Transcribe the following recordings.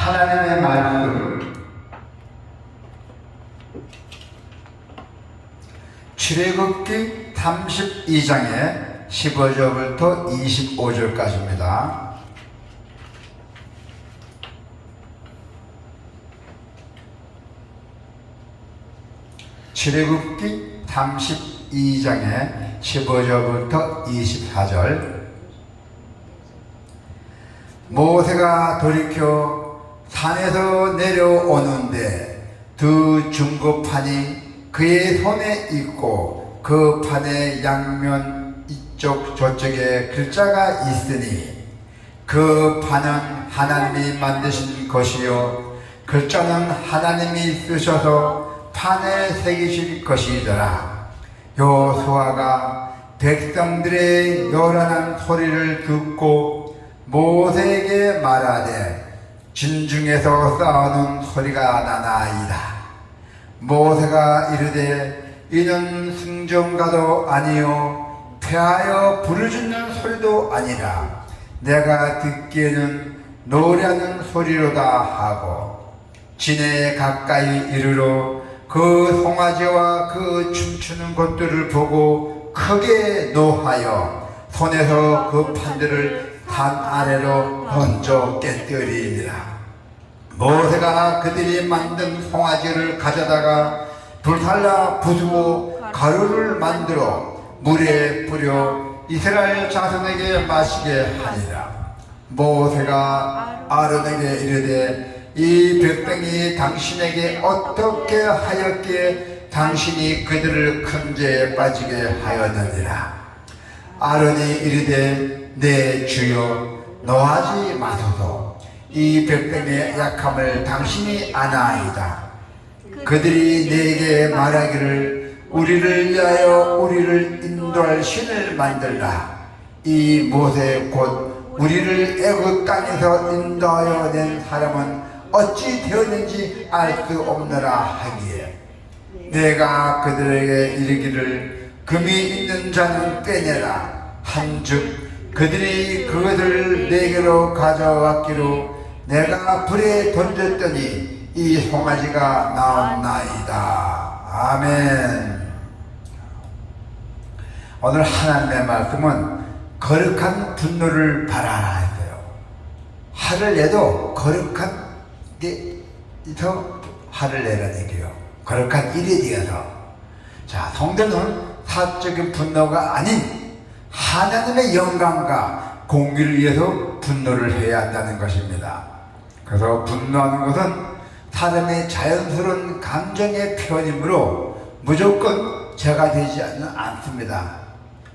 하나님의 말씀 출애굽기 32장의 15절부터 25절까지입니다. 출애굽기 32장의 15절부터 24절. 모세가 돌이켜 산에서 내려오는데 두 중고판이 그의 손에 있고 그 판의 양면 이쪽 저쪽에 글자가 있으니 그 판은 하나님이 만드신 것이요 글자는 하나님이 쓰셔서 판에 새기실 것이더라. 여호수아가 백성들의 요란한 소리를 듣고 모세에게 말하되 진중에서 싸우는 소리가 나나이다. 모세가 이르되 이는 승전가도 아니요 패하여 부르짖는 소리도 아니라 내가 듣기에는 노래하는 소리로다 하고 진에 가까이 이르러 그 송아지와 그 춤추는 것들을 보고 크게 노하여 손에서 그 판들을 산 아래로 던져 깨뜨리니라. 모세가 그들이 만든 송아지를 가져다가 불살라 부수고 가루를 만들어 물에 뿌려 이스라엘 자손에게 마시게 하니라. 모세가 아론에게 이르되 이 백성이 당신에게 어떻게 하였기에 당신이 그들을 큰 죄에 빠지게 하였느니라. 아론이 이르되 내 주여 노하지 마소서. 이 백성의 약함을 당신이 아나이다. 그들이 내게 말하기를 우리를 위하여 우리를 인도할 신을 만들라. 이 모세 곧 우리를 애굽 땅에서 인도하여 낸 사람은 어찌 되었는지 알 수 없느라 하기에 내가 그들에게 이르기를 금이 있는 자는 빼내라 한즉 그들이 그것을 내게로 가져왔기로 내가 불에 던졌더니 이 송아지가 나온나이다. 아멘. 오늘 하나님의 말씀은 거룩한 분노를 바라라 했어요. 화를 내도 거룩한 데서 화를 내라는 얘기예요. 거룩한 일에 대해서. 자, 성도는 사적인 분노가 아닌 하나님의 영광과 공의를 위해서 분노를 해야 한다는 것입니다. 그래서 분노하는 것은 사람의 자연스러운 감정의 표현이므로 무조건 죄가 되지 않습니다.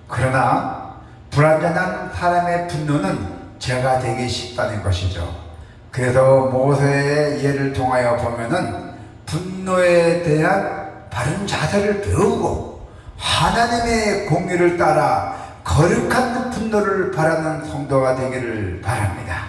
그러나 불완전한 사람의 분노는 죄가 되기 쉽다는 것이죠. 그래서 모세의 예를 통하여 보면은 분노에 대한 바른 자세를 배우고 하나님의 공의를 따라 거룩한 분노를 바라는 성도가 되기를 바랍니다.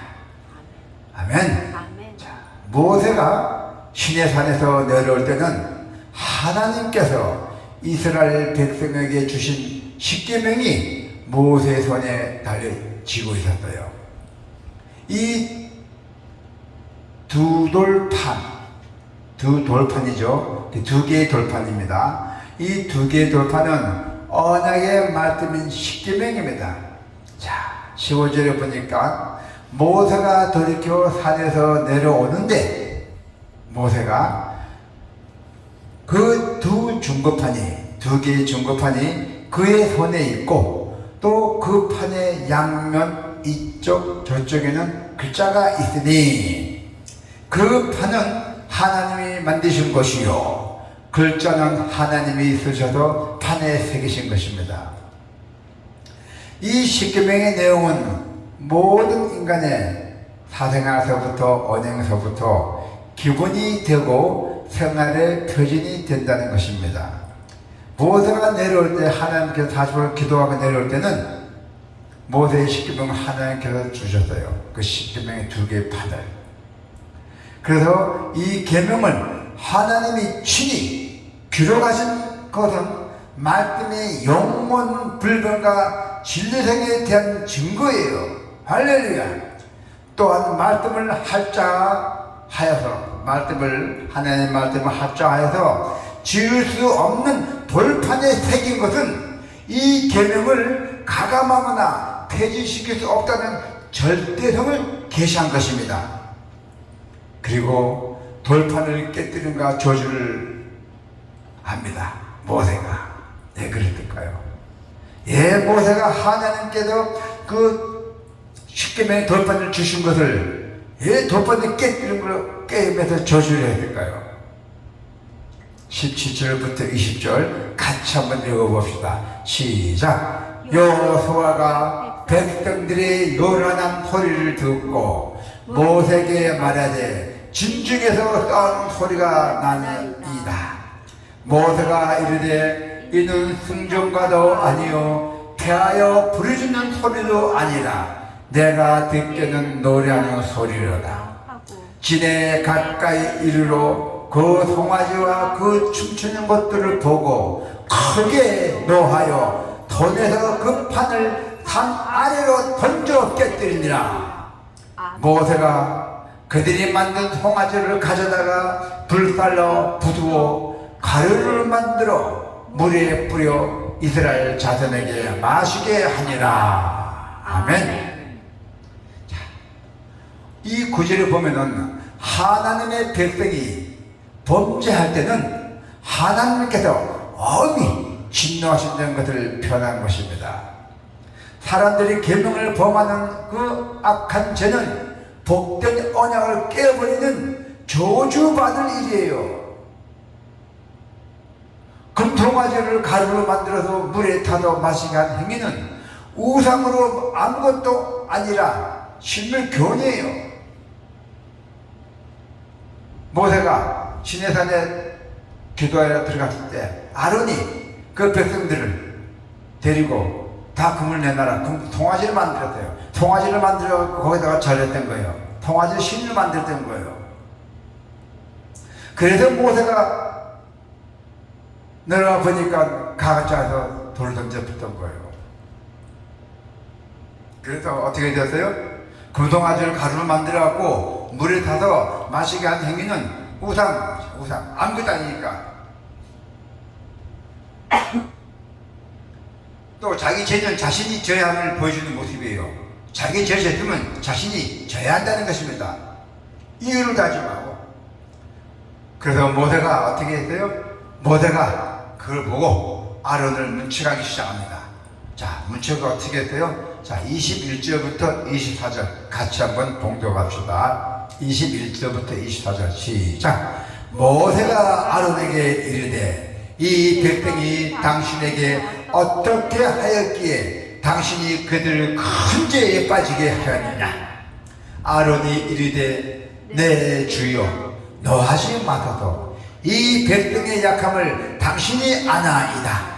아멘. 자, 모세가 시내산에서 내려올 때는 하나님께서 이스라엘 백성에게 주신 십계명이 모세의 손에 달려지고 있었어요. 이 두 돌판이죠. 두 개의 돌판입니다. 이 두 개의 돌판은 언약의 말씀인 십계명입니다. 자, 15절에 보니까 모세가 돌이켜 산에서 내려오는데 모세가 그 두 개의 중거판이 그의 손에 있고 또 그 판의 양면 이쪽 저쪽에는 글자가 있으니 그 판은 하나님이 만드신 것이요 글자는 하나님이 쓰셔서 판에 새기신 것입니다. 이 십계명의 내용은 모든 인간의 사생활서부터 언행서부터 기본이 되고 생활의 표준이 된다는 것입니다. 모세가 내려올 때 하나님께서 40을 기도하고 내려올 때는 모세의 십계명을 하나님께서 주셨어요. 그 십계명의 두 개의 판을. 그래서 이 계명을 하나님이 친히 기록하신 것은 말씀의 영원 불변과 진리생에 대한 증거예요. 할렐루야. 또한 말씀을 할 자 합작하여서 하나님의 말씀을 합작하여서 지을 수 없는 돌판에 새긴 것은 이 계명을 가감하거나 폐지시킬 수 없다는 절대성을 계시한 것입니다. 그리고 돌판을 깨뜨린가 저주를 합니다. 모세가. 왜 그랬을까요? 모세가 하나님께서 그 십계명의 돌판을 주신 것을 돌판을 깨뜨린 걸 깨면서 저주를 해야 될까요? 17절부터 20절 같이 한번 읽어봅시다. 시작. 여호수아가 백성들의 요란한 소리를 듣고 모세에게 말하되 진중에서 떠는 소리가 나니이다. 모세가 이르되 이는 승전가도 아니요 패하여 부르짖는 소리도 아니라 내가 듣기는 노래하는 소리로다. 진에 가까이 이르러 그 송아지와 그 춤추는 것들을 보고 크게 노하여 돈에서 그 판을 산 아래로 던져 깨뜨리니라. 모세가 그들이 만든 송아지를 가져다가 불살로 부두어 가루를 만들어 물에 뿌려 이스라엘 자손에게 마시게 하니라. 아멘. 자, 이 구절을 보면은 하나님의 백성이 범죄할 때는 하나님께서 엄히 진노하신다는 것을 표현한 것입니다. 사람들이 계명을 범하는 그 악한 죄는 복된 언약을 깨버리는 저주받을 일이에요. 금송아지를 가루로 만들어서 물에 타서 마시게 한 행위는 우상으로 아무것도 아니라 신물교훈이에요. 모세가 시내산에 기도하러 들어갔을 때 아론이 그 백성들을 데리고 다 금을 내놔라. 송아지를 만들었대요. 송아지를 만들어 거기다가 절했던 거예요. 송아지 신을 만들었던 거예요. 그래서 모세가 내려가 보니까 가가짜서 돌을 던져붙던 거예요. 그래서 어떻게 됐어요? 금송아지를 가루로 만들어갖고 물에 타서 마시게 한 행위는 우상 아무것도 아니니까. 또 자기 죄는 자신이 져야 함을 보여주는 모습이에요. 자기 죄를 졌으면 자신이 져야 한다는 것입니다. 이유를 다지 말고. 그래서 모세가 어떻게 했어요? 모세가 그걸 보고 아론을 문책하기 시작합니다. 자, 문책을 어떻게 했어요? 자, 21절부터 24절 같이 한번 봉독합시다. 21절부터 24절 시작. 모세가 아론에게 이르되 이 백성이 당신에게 어떻게 하였기에 당신이 그들을 큰 죄에 빠지게 하였느냐. 아론이 이르되 내 주여 노하지 마소서. 이 백성의 약함을 당신이 아나이다.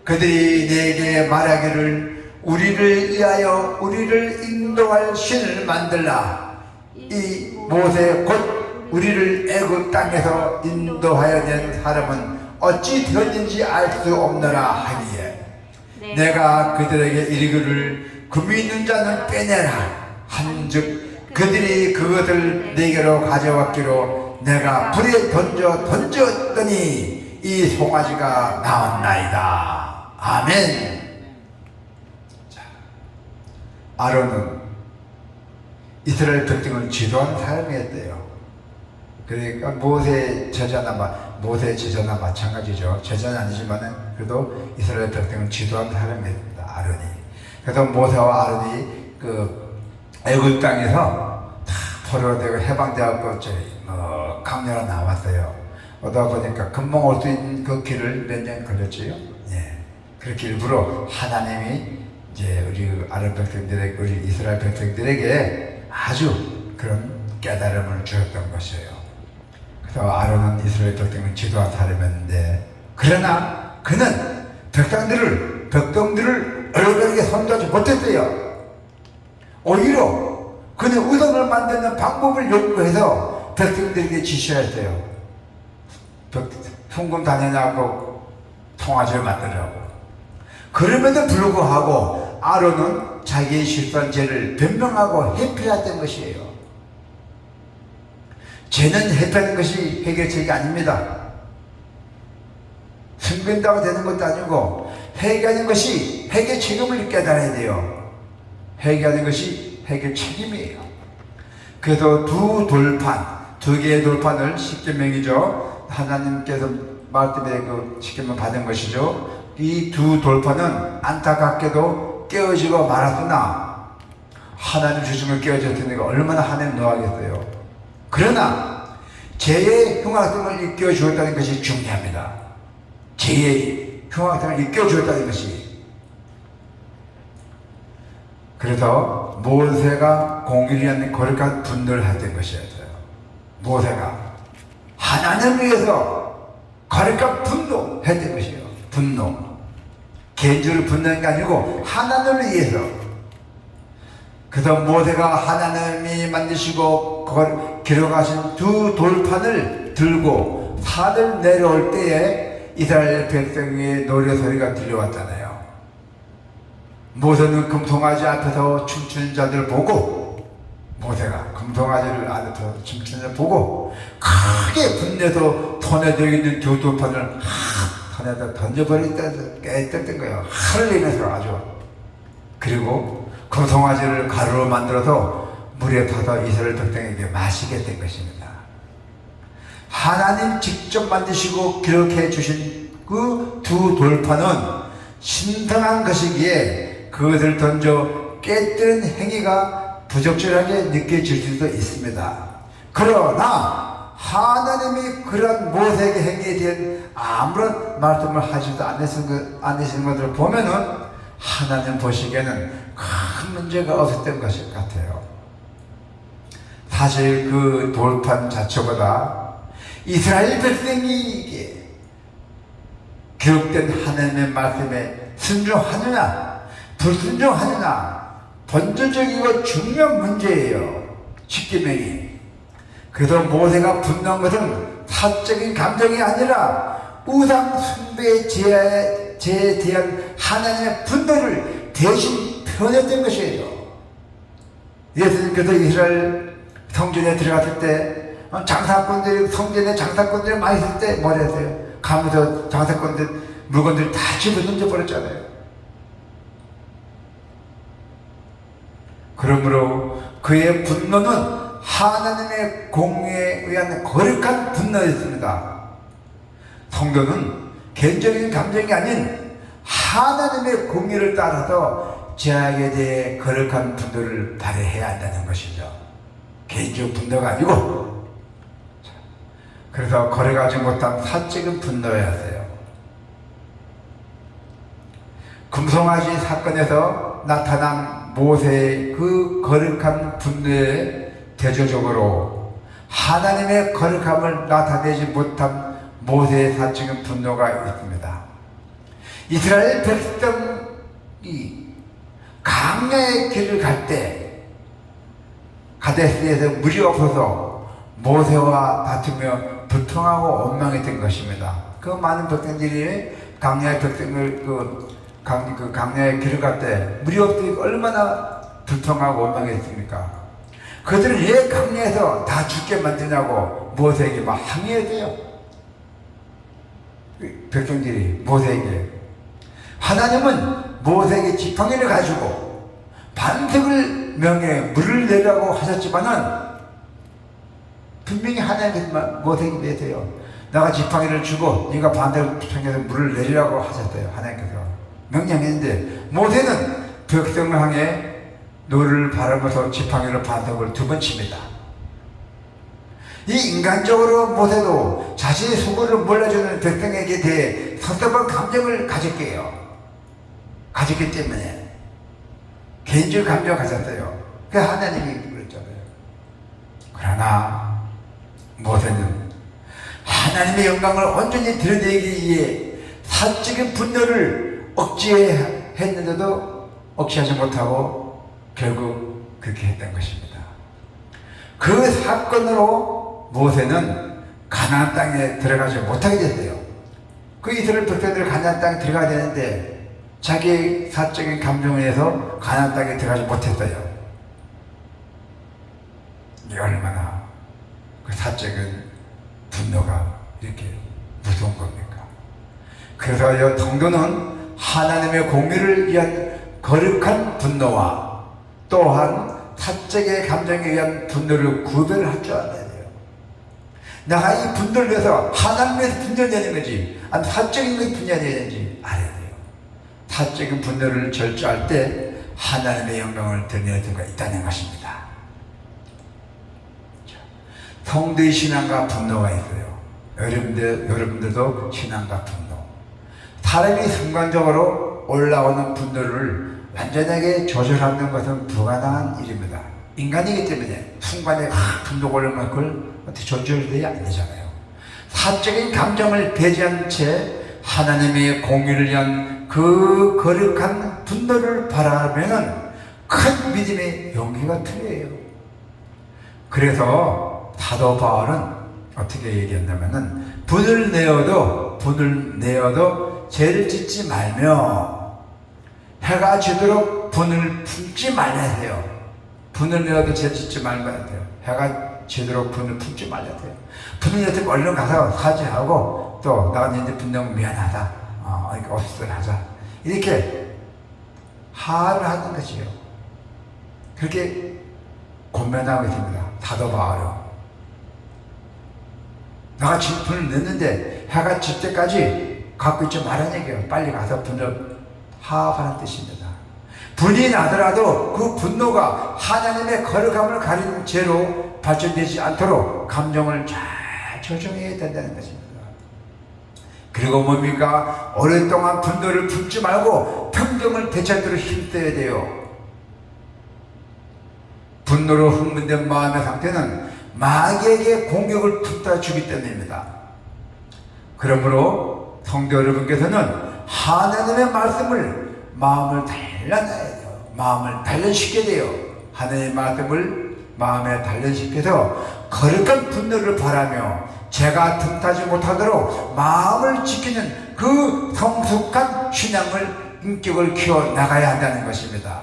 그들이 내게 말하기를 우리를 위하여 우리를 인도할 신을 만들라. 이 모세 곧 우리를 애굽 땅에서 인도하여 낸 사람은 어찌 되었는지 알 수 없노라 하기에 내가 그들에게 이르기를 금이 있는 자는 빼내라 한즉 그들이 그것을 내게로 가져왔기로 내가 불에 던졌더니 이 송아지가 나왔나이다. 아멘. 자, 아론은 이스라엘 백성을 지도한 사람이었대요. 그러니까 모세 제자나 마찬가지죠. 제자는 아니지만은 그래도 이스라엘 백성을 지도한 사람이었습니다. 아론이. 그래서 모세와 아론이 그 애굽 땅에서 다 포로되고 해방되었고 강렬한 나왔어요. 오다 보니까 금방 올 수 있는 그 길을 몇 년 걸렸지요. 예. 그렇게 일부러 하나님이 이제 우리 아랍 백성들에게, 우리 이스라엘 백성들에게 아주 그런 깨달음을 주었던 것이에요. 그래서 아론은 이스라엘 백성을 지도한 사람이었는데, 그러나 그는 백성들을 얼굴에게 선도하지 못했어요. 오히려 그는 우상을 만드는 방법을 연구해서 백성들에게 지시했어요. 풍금 다니냐고 송아지를 만들라고. 그럼에도 불구하고 아론은 자기의 실수한 죄를 변명하고 회피했던 것이에요. 죄는 회피하는 것이 해결책이 아닙니다. 숨긴다고 되는 것도 아니고 회개하는 것이 회개 책임을 깨달아야 돼요. 회개하는 것이 해결 책임이에요. 그래서 두 개의 돌판을 십계명이죠. 하나님께서 말 때문에 그 십계명 받은 것이죠. 이 두 돌판은 안타깝게도 깨어지고 말았으나 하나님 주신 걸 깨어졌으니까 얼마나 하나님 노하겠어요. 그러나 죄의 흉악됨을 일깨워 주었다는 것이 중요합니다. 죄의 흉악됨을 일깨워 주었다는 것이. 그래서 모세가 공의를 거룩한 분노를 했던 것이었어요. 모세가 하나님을 위해서 거룩한 분노했던 것이에요. 분노. 개인적으로 분노한 게 아니고 하나님을 위해서. 그래서 모세가 하나님이 만드시고 그걸 기록하신 두 돌판을 들고 산을 내려올 때에 이스라엘 백성의 노래 소리가 들려왔잖아요. 모세는 금송아지 앞에서 춤추는 자들을 보고, 모세가 금송아지를 앞에서 춤추는 자를 보고 크게 분내서 손에 들고 있는 두 돌판을 손에다 던져버리다 깨뜨렸던 거예요. 흘리면서 아주. 그리고 금송아지를 가루로 만들어서 물에 타서 이스라엘 백성에게 마시게 된 것입니다. 하나님 직접 만드시고 기록해 주신 그 두 돌판은 신성한 것이기에 그것을 던져 깨뜨린 행위가 부적절하게 느껴질 수도 있습니다. 그러나 하나님이 그런 모세의 행위에 대한 아무런 말씀을 하지도 않으시는 것을 보면은 하나님 보시기에는 큰 문제가 없었던 것 같아요. 사실 그 돌판 자체보다 이스라엘 백성이 기록된 하나님의 말씀에 순종하느냐 불순종하느냐 본질적이고 중요한 문제예요. 십계명이. 그래서 모세가 분노한 것은 사적인 감정이 아니라 우상 숭배의 죄에 대한 하나님의 분노를 대신 표현했던 것이에요. 예수님께서 이스라엘 성전에 들어갔을 때 성전에 장사꾼들이 많이 있을 때 뭐라 했어요? 가면서 장사꾼들 물건들 다 집어던져 버렸잖아요. 그러므로 그의 분노는 하나님의 공의에 의한 거룩한 분노였습니다. 성도는 개인적인 감정이 아닌 하나님의 공의를 따라서 죄악에 대해 거룩한 분노를 발휘해야 한다는 것이죠. 개인적 분노가 아니고. 그래서 거룩하지 못한 사적인 분노여야 돼요. 금송아지 사건에서 나타난 모세의 그 거룩한 분노에 대조적으로 하나님의 거룩함을 나타내지 못한 모세의 사적인 분노가 있습니다. 이스라엘 백성이 광야의 길을 갈 때 가데스에서 물이 없어서 모세와 다투며 불평하고 원망했던 것입니다. 그 많은 백성들이 광야의 백성을 광야의 길을 갈 때 물이 없으니까 얼마나 불평하고 원망했습니까? 그들은 왜 광야에서 다 죽게 만드냐고 모세에게 막 항의했어요. 백성들이 모세에게. 하나님은 모세에게 지팡이를 가지고 반석을 명해 물을 내라고 하셨지만은 분명히 하나님께서 모세에게 내세요. 내가 지팡이를 주고 네가 반대로 평에서 물을 내리라고 하셨어요. 하나님께서 명령했는데 모세는 백성을 향해 노를 바라면서 지팡이로 반석을 두 번 칩니다. 이 인간적으로 모세도 자신의 수고를 몰라주는 백성에게 대해 섭섭한 감정을 가졌기 때문에 개인적 감정을 가졌어요. 그 하나님이 그랬잖아요. 그러나 모세는 하나님의 영광을 온전히 드러내기 위해 사적인 분노를 억제했는데도 억제하지 못하고 결국 그렇게 했던 것입니다. 그 사건으로 모세는 가나안 땅에 들어가지 못하게 됐어요. 그 이스라엘 백성들이 가나안 땅에 들어가야 되는데 자기 사적인 감정에 의해서 가나안 땅에 들어가지 못했어요. 이게 얼마나 그 사적 사적인 분노가 이렇게 무서운 겁니까? 그래서 성도는 하나님의 공의를 위한 거룩한 분노와 또한 사적의 감정에 의한 분노를 구별할 줄 알아야 돼요. 내가 이 분노를 위해서 하나님에 대해서 분노되는 건지 아니면 사적인 것에 분노되는지 알아야 돼요. 사적인 분노를 절제할 때 하나님의 영광을 드러낼 수가 있다는 것입니다. 성도의 신앙과 분노가 있어요. 여러분들도 신앙과 분노. 사람이 순간적으로 올라오는 분노를 완전하게 조절하는 것은 불가능한 일입니다. 인간이기 때문에 순간에 분노가 오르면 그걸 어떻게 조절돼야 안 되잖아요. 사적인 감정을 배제한 채 하나님의 공의를 위한 그 거룩한 분노를 바라면은 큰 믿음의 용기가 필요해요. 그래서 사도 바울은 어떻게 얘기한다면은 분을 내어도 죄를 짓지 말며 해가 지도록 분을 품지 말아야 돼요. 분을 내어도 죄 짓지 말아야 돼요. 해가 지도록 분을 품지 말아야 돼요. 분을 내었으면 얼른 가서 사죄하고 또 나가 이제 분명 미안하다. 이렇게 어슷하자. 이렇게 화를 하는 것이요. 그렇게 권면하고 있습니다. 사도 바울은. 내가 분을 냈는데 해가 질 때까지 갖고 있지 말라는 얘기예요. 빨리 가서 분을 화하라는 뜻입니다. 분이 나더라도 그 분노가 하나님의 거룩함을 가리는 죄로 발전되지 않도록 감정을 잘 조정해야 된다는 것입니다. 그리고 뭡니까? 오랫동안 분노를 품지 말고 평정을 되찾도록 힘써야 돼요. 분노로 흥분된 마음의 상태는 마귀에게 공격을 툭다 주기 때문입니다. 그러므로 성도 여러분께서는 하나님의 말씀을 마음을 단련해야 돼요. 마음을 단련시켜야 돼요. 하나님의 말씀을 마음에 단련시켜서 거룩한 분노를 바라며 죄가 틈타지 못하도록 마음을 지키는 그 성숙한 신앙을 인격을 키워 나가야 한다는 것입니다.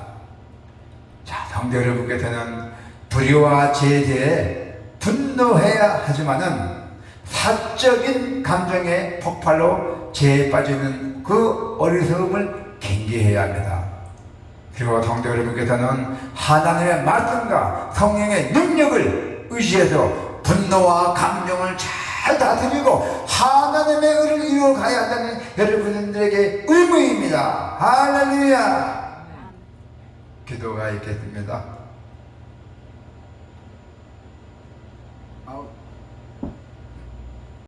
자, 성도 여러분께서는 불의와 죄에 대해 분노해야 하지만은 사적인 감정의 폭발로 죄에 빠지는 그 어리석음을 경계해야 합니다. 그리고 성도 여러분께서는 하나님의 말씀과 성령의 능력을 의지해서 분노와 감정을 잘 다스리고 하나님의 의를 이루어가야 한다는 여러분들에게 의무입니다. 할렐루야. 기도가 있겠습니다.